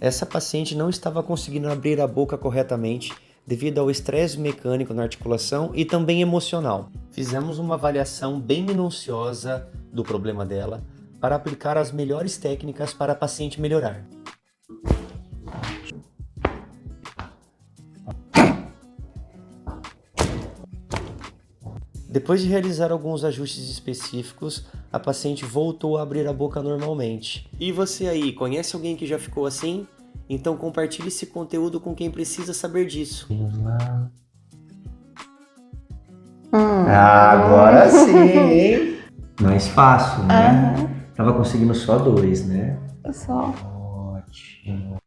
Essa paciente não estava conseguindo abrir a boca corretamente devido ao estresse mecânico na articulação e também emocional. Fizemos uma avaliação bem minuciosa do problema dela para aplicar as melhores técnicas para a paciente melhorar. Depois de realizar alguns ajustes específicos, a paciente voltou a abrir a boca normalmente. E você aí, conhece alguém que já ficou assim? Então compartilhe esse conteúdo com quem precisa saber disso. Agora sim, hein? Mais fácil, né? Tava conseguindo só 2, né? Só. Ótimo.